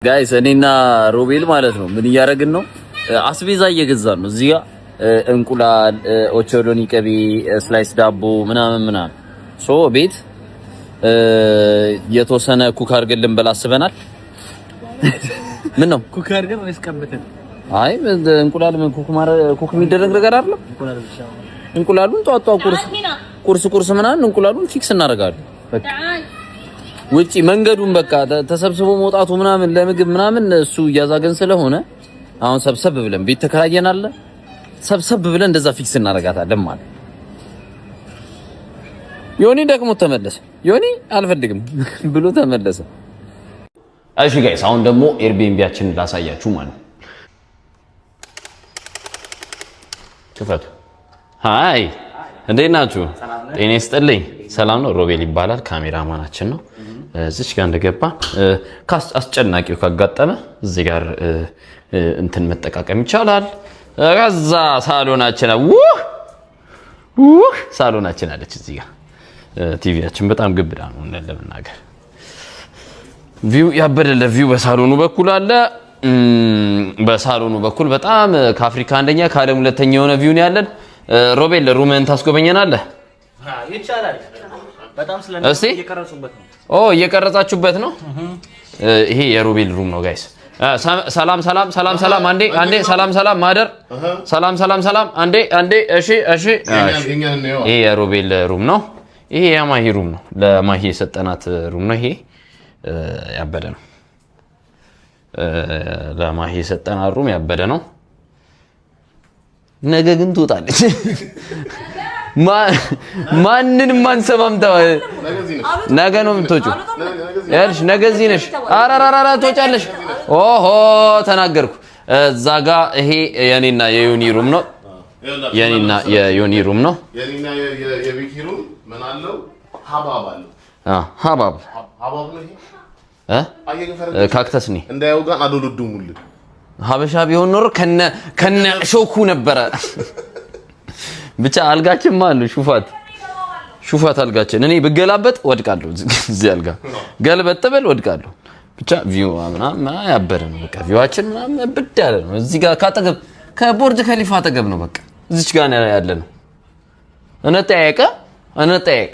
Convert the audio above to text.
ጋይስ እኔና ሮቤል ማለት ነው ምን እያደረግን ነው? አስቤዛ እየገዛን ነው። እዚህ ጋር እንቁላል፣ ኦቾሎኒ ቅቤ፣ ስላይስ ዳቦ ምናምን ሶ ቤት የተወሰነ ኩክ አድርገን ልንበላ አስበናል። ምን ነው ኩክ አድርገን ወይስ ቀብተን? አይ እንቁላል ምን ኩክ የሚደረግ ነገር አይደለም። እንቁላሉን ጧጧ ቁርስ ምናምን እንቁላሉን ፊክስ እናደርጋለን። በቃ ውጪ መንገዱን በቃ ተሰብስቦ መውጣቱ ምናምን ለምግብ ምናምን እሱ እያዛገን ስለሆነ አሁን ሰብሰብ ብለን ቤት ተከራየናል። ሰብሰብ ብለን እንደዛ ፊክስ እናደርጋታለን ማለት ዮኒ ደግሞ ተመለሰ። ዮኒ አልፈልግም ብሎ ተመለሰ። እሺ ጋይስ አሁን ደግሞ ኤርቢኤንቢያችንን ላሳያችሁ ማለት ነው። ክፈቱ። ሃይ እንዴት ናችሁ? ጤና ይስጥልኝ። ሰላም ነው። ሮቤል ይባላል ካሜራማናችን ነው። እዚች ጋር እንደገባ አስጨናቂው ካጋጠመ እዚህ ጋር እንትን መጠቃቀም ይቻላል። ከዛ ሳሎናችን ሳሎናችን አለች እዚህ ጋር ቲቪያችን በጣም ግብዳ ነው ለምናገር። ቪው ያበደለ ቪው በሳሎኑ በኩል አለ። በሳሎኑ በኩል በጣም ከአፍሪካ አንደኛ ከዓለም ሁለተኛ የሆነ ቪው ነው ያለን። ሮቤል ሩምህን ታስጎበኘናለህ? ይቻላል። በጣም ስለነሱ እየቀረጻችሁበት ነው። ይሄ የሮቤል ሩም ነው ጋይስ። ሰላም አንዴ ሰላም ማደር ሰላም አንዴ እሺ ይሄ የሮቤል ሩም ነው። ይሄ የማሂ ሩም ነው። ለማሂ የሰጠናት ሩም ነው። ይሄ ያበደ ነው። ለማሂ የሰጠናት ሩም ያበደ ነው። ነገ ግን ትወጣለች። ማንንም አንሰማም። ነገ ነው የምትወጪው ያልሽ ነገ እዚህ ነሽ። አራራራ ትወጫለሽ። ኦሆ ተናገርኩ። እዛ ጋ ይሄ የኔና የዮኒ ሩም ነው። የኔና የዮኒ ሩም ነው። የኔና የቤኪ ሩም ምን አለው? ሀባብ አለው። ሀባብ ነው ይሄ ካክተስ ነው እንዳያውጋን አዶልዱሙልን። ሀበሻ ቢሆን ኖሮ ከነ ሾኩ ነበረ። ብቻ አልጋችን ማሉ ሹፋት አልጋችን እኔ ብገላበጥ ወድቃለሁ። እዚህ አልጋ ገልበጥ ብል ወድቃለሁ። ብቻ ቪው ምናምን ያበረ ነው። በቃ ቪዋችን ምናምን ብድ ያለ ነው። እዚህ ጋር ካጠገብ ከቦርጅ ከሊፋ አጠገብ ነው። በቃ እዚች ጋር ያለ ነው። እንጠያየቅ